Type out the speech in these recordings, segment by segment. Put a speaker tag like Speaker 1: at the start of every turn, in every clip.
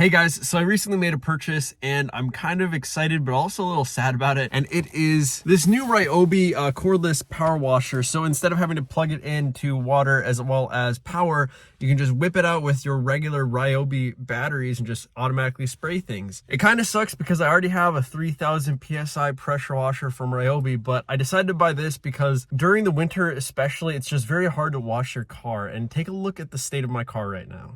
Speaker 1: Hey guys, so I recently made a purchase and I'm kind of excited but also a little sad about it, and it is this new Ryobi cordless power washer. So instead of having to plug it into water as well as power, you can just whip it out with your regular Ryobi batteries and just automatically spray things. It kind of sucks because I already have a 3000 psi pressure washer from Ryobi, but I decided to buy this because during the winter especially, it's just very hard to wash your car. And take a look at the state of my car right now.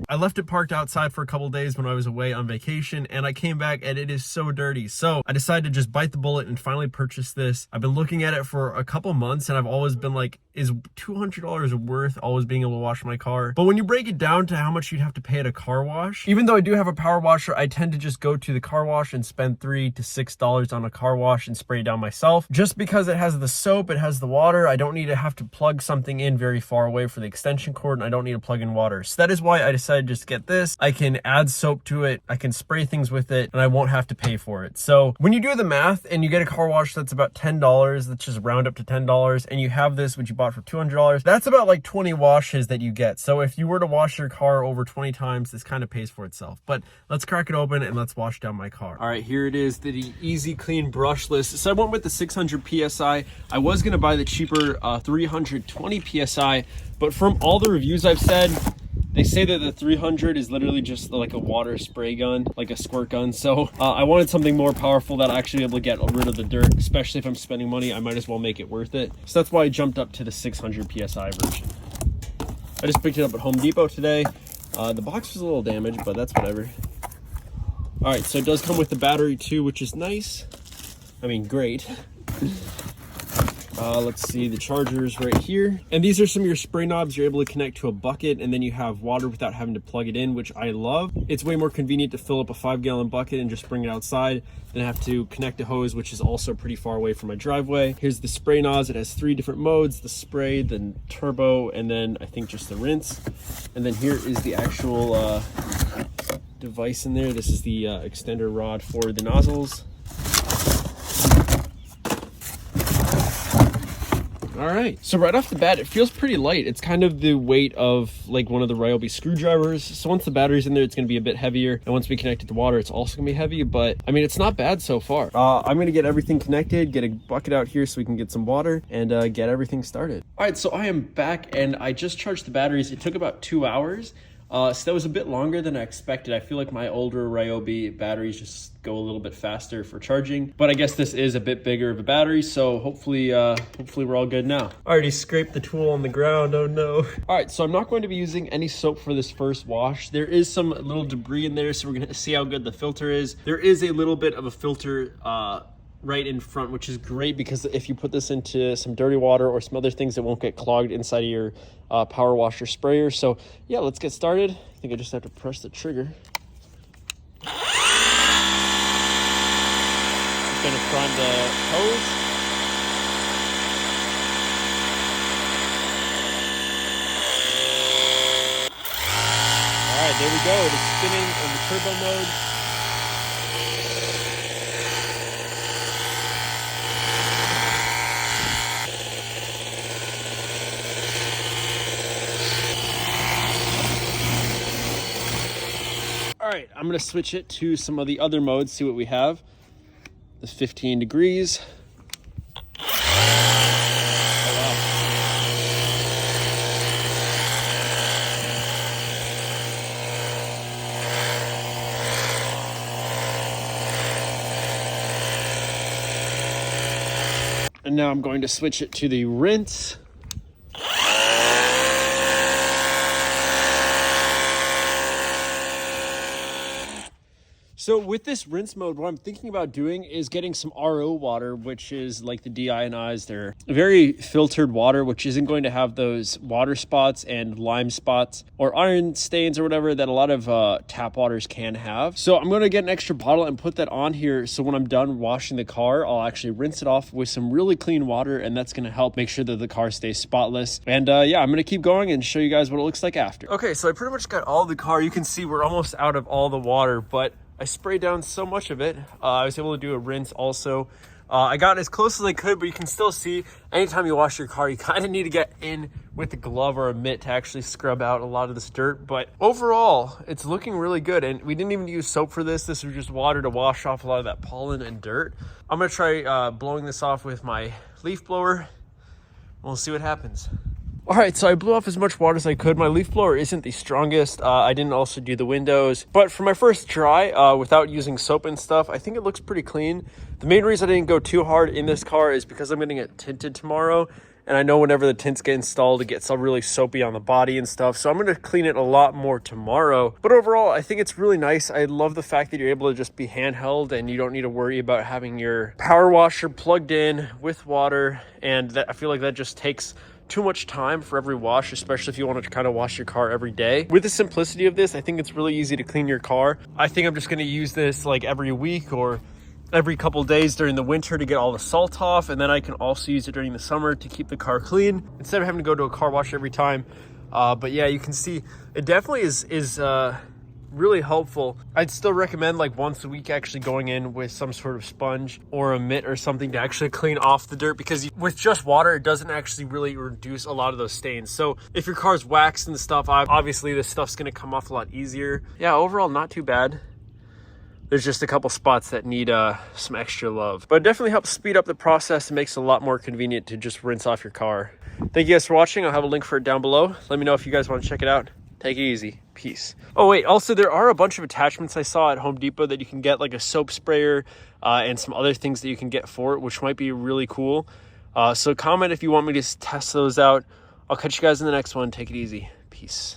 Speaker 1: I left it parked outside for a couple days when I was away on vacation, and I came back and it is so dirty. So I decided to just bite the bullet and finally purchase this. I've been looking at it for a couple months and I've always been like, is $200 worth always being able to wash my car? But when you break it down to how much you'd have to pay at a car wash, even though I do have a power washer, I tend to just go to the car wash and spend $3 to $6 on a car wash and spray it down myself. Just because it has the soap, it has the water, I don't need to have to plug something in very far away for the extension cord, and I don't need to plug in water. So that is why I decided to just get this. I can add soap to it, I can spray things with it, and I won't have to pay for it. So when you do the math and you get a car wash that's about $10, let's just round up to $10, and you have this, which you bought for $200, that's about like 20 washes that you get. So if you were to wash your car over 20 times, this kind of pays for itself. But let's crack it open and let's wash down my car. All right, here it is, the EZClean brushless. So I went with the 600 psi. I was gonna buy the cheaper 320 psi, but from all the reviews I've said, they say that the 300 is literally just like a water spray gun, like a squirt gun. So I wanted something more powerful that I actually be able to get rid of the dirt, especially if I'm spending money. I might as well make it worth it. So that's why I jumped up to the 600 psi version. I just picked it up at Home Depot today. The box was a little damaged, but that's whatever. All right, so it does come with the battery too, which is nice. I mean, great. Let's see, the charger's right here. And these are some of your spray knobs you're able to connect to a bucket, and then you have water without having to plug it in, which I love. It's way more convenient to fill up a 5-gallon bucket and just bring it outside than have to connect a hose, which is also pretty far away from my driveway. Here's the spray nozzle. It has 3 different modes: the spray, the turbo, and then I think just the rinse. And then here is the actual device in there. This is the extender rod for the nozzles. All right, so right off the bat, it feels pretty light. It's kind of the weight of like one of the Ryobi screwdrivers. So once the battery's in there, it's gonna be a bit heavier. And once we connect it to water, it's also gonna be heavy, but I mean, it's not bad so far. I'm gonna get everything connected, get a bucket out here so we can get some water and get everything started. All right, so I am back and I just charged the batteries. It took about 2 hours. So that was a bit longer than I expected. I feel like my older Ryobi batteries just go a little bit faster for charging, but I guess this is a bit bigger of a battery, so hopefully we're all good now. I already scraped the tool on the ground, oh no. All right, so I'm not going to be using any soap for this first wash. There is some little debris in there, so we're gonna see how good the filter is. There is a little bit of a filter right in front, which is great because if you put this into some dirty water or some other things, it won't get clogged inside of your power washer sprayer. So yeah, let's get started. I think I just have to press the trigger. Just gonna prime the hose. All right, there we go. It's spinning in the turbo mode. All right, I'm gonna switch it to some of the other modes, see what we have. This 15 degrees. Oh, wow. And now I'm going to switch it to the rinse. So with this rinse mode, what I'm thinking about doing is getting some RO water, which is like the deionized or very filtered water, which isn't going to have those water spots and lime spots or iron stains or whatever that a lot of tap waters can have. So I'm going to get an extra bottle and put that on here. So when I'm done washing the car, I'll actually rinse it off with some really clean water, and that's going to help make sure that the car stays spotless. And yeah, I'm going to keep going and show you guys what it looks like after. Okay, so I pretty much got all the car. You can see we're almost out of all the water, but I sprayed down so much of it. I was able to do a rinse also I got as close as I could, but you can still see anytime you wash your car, you kind of need to get in with a glove or a mitt to actually scrub out a lot of this dirt. But overall, it's looking really good. And we didn't even use soap for this. This was just water to wash off a lot of that pollen and dirt. I'm gonna try blowing this off with my leaf blower. We'll see what happens. All right, so I blew off as much water as I could. My leaf blower isn't the strongest. I didn't also do the windows, but for my first try, without using soap and stuff, I think it looks pretty clean. The main reason I didn't go too hard in this car is because I'm gonna get tinted tomorrow. And I know whenever the tints get installed, it gets really soapy on the body and stuff. So I'm gonna clean it a lot more tomorrow. But overall, I think it's really nice. I love the fact that you're able to just be handheld and you don't need to worry about having your power washer plugged in with water. And that, I feel like that just takes too much time for every wash, especially if you want to kind of wash your car every day. With the simplicity of this, I think it's really easy to clean your car. I think I'm just going to use this like every week or every couple days during the winter to get all the salt off, and then I can also use it during the summer to keep the car clean instead of having to go to a car wash every time. But yeah, you can see it definitely is really helpful. I'd still recommend like once a week actually going in with some sort of sponge or a mitt or something to actually clean off the dirt, because with just water, it doesn't actually really reduce a lot of those stains. So if your car's waxed and stuff, obviously this stuff's gonna come off a lot easier. Yeah, overall not too bad. There's just a couple spots that need some extra love, but it definitely helps speed up the process and makes it a lot more convenient to just rinse off your car. Thank you guys for watching. I'll have a link for it down below. Let me know if you guys want to check it out. Take it easy. Peace. Oh wait, also there are a bunch of attachments I saw at Home Depot that you can get, like a soap sprayer and some other things that you can get for it, which might be really cool. So comment if you want me to test those out. I'll catch you guys in the next one. Take it easy. Peace.